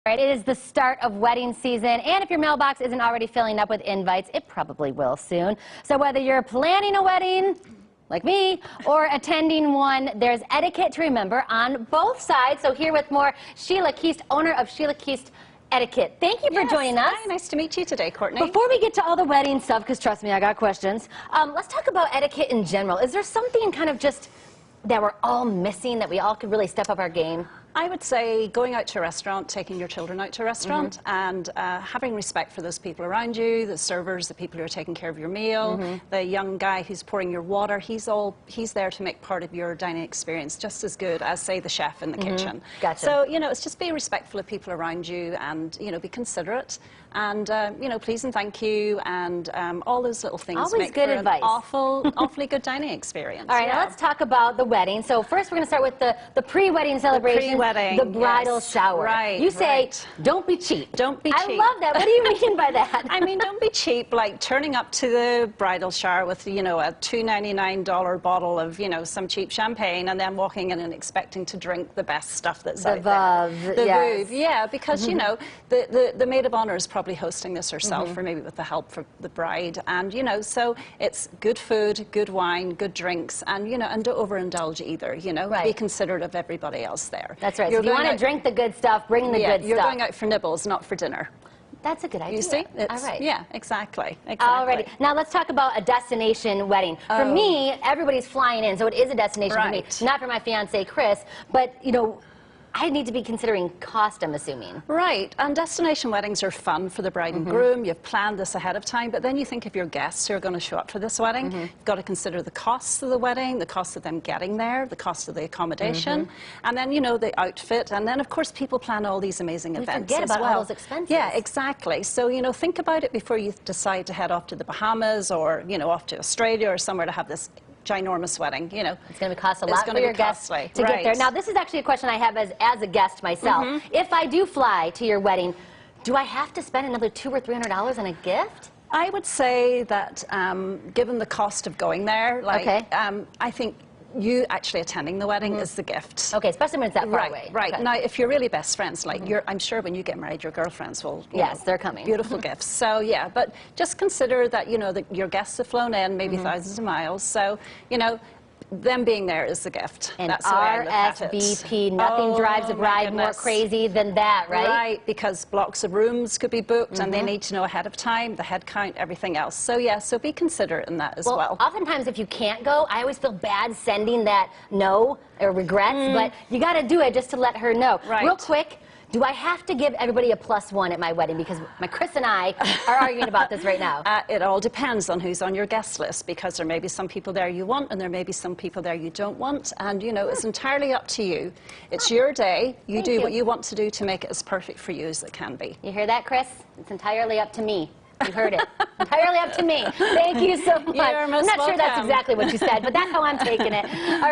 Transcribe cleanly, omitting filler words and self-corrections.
Right, it is the start of wedding season, and if your mailbox isn't already filling up with invites, it probably will soon. So whether you're planning a wedding, like me, or attending one, there's etiquette to remember on both sides. So here with more, Sheila Keast, owner of Sheila Keast Etiquette. Thank you for joining us. Hi, nice to meet you today, Courtney. Before we get to all the wedding stuff, because trust me, I got questions, let's talk about etiquette in general. Is there something kind of just that we're all missing that we all could really step up our game? I would say going out to a restaurant, taking your children out to a restaurant, and having respect for those people around you, the servers, the people who are taking care of your meal, the young guy who's pouring your water. He's there to make part of your dining experience just as good as, say, the chef in the kitchen. Gotcha. So, you know, it's just be respectful of people around you and, you know, be considerate and, you know, please and thank you and all those little things Always make good for advice. an awfully good dining experience. All right, now let's talk about the wedding. So first we're going to start with the pre-wedding celebration. The bridal shower. Right. You say, don't be cheap. Don't be cheap. I love that. What do you mean by that? I mean, don't be cheap, like turning up to the bridal shower with, you know, a $2.99 bottle of, you know, some cheap champagne and then walking in and expecting to drink the best stuff that's out there. The Veuve, yeah, because, you know, the maid of honor is probably hosting this herself or maybe with the help from the bride. And, you know, so it's good food, good wine, good drinks, and, you know, and don't overindulge either, you know. Be considerate of everybody else there. That's right. So if you want to drink the good stuff, bring the good stuff. You're going out for nibbles, not for dinner. That's a good idea. You see? All right. Yeah, exactly. Alrighty. Now let's talk about a destination wedding. For me, everybody's flying in, so it is a destination for me. Not for my fiance, Chris, but, you know, I need to be considering cost, I'm assuming. Right, and destination weddings are fun for the bride and groom. You've planned this ahead of time, but then you think of your guests who are going to show up for this wedding. You've got to consider the costs of the wedding, the cost of them getting there, the cost of the accommodation, and then, you know, the outfit, and then, of course, people plan all these amazing events forget as about well. all those expenses. Yeah, exactly. So, you know, think about it before you decide to head off to the Bahamas or, you know, off to Australia or somewhere to have this ginormous wedding, you know. It's going to cost a lot for your guests to get there. Now, this is actually a question I have as a guest myself. If I do fly to your wedding, do I have to spend another $200 or $300 on a gift? I would say that given the cost of going there, like, I think you actually attending the wedding is the gift. Okay, especially when it's that far away. Right. Now, if you're really best friends, like I'm sure when you get married, your girlfriends will. Yes, they're coming. Beautiful gifts. So yeah, but just consider that, you know, your guests have flown in maybe thousands of miles. So, you know, them being there is the gift. And that's the way I look at it. RSVP, nothing drives a bride more crazy than that, right? Right, because blocks of rooms could be booked and they need to know ahead of time, the head count, everything else. So yeah, so be considerate in that as well. Oftentimes if you can't go, I always feel bad sending that no or regrets, but you got to do it just to let her know. Real quick, do I have to give everybody a +1 at my wedding? Because my Chris and I are arguing about this right now. It all depends on who's on your guest list, because there may be some people there you want and there may be some people there you don't want. And, you know, it's entirely up to you. It's your day. You do what you want to do to make it as perfect for you as it can be. You hear that, Chris? It's entirely up to me. You heard it. Entirely up to me. Thank you so much. You're most I'm not sure that's exactly what you said, but that's how I'm taking it. All right.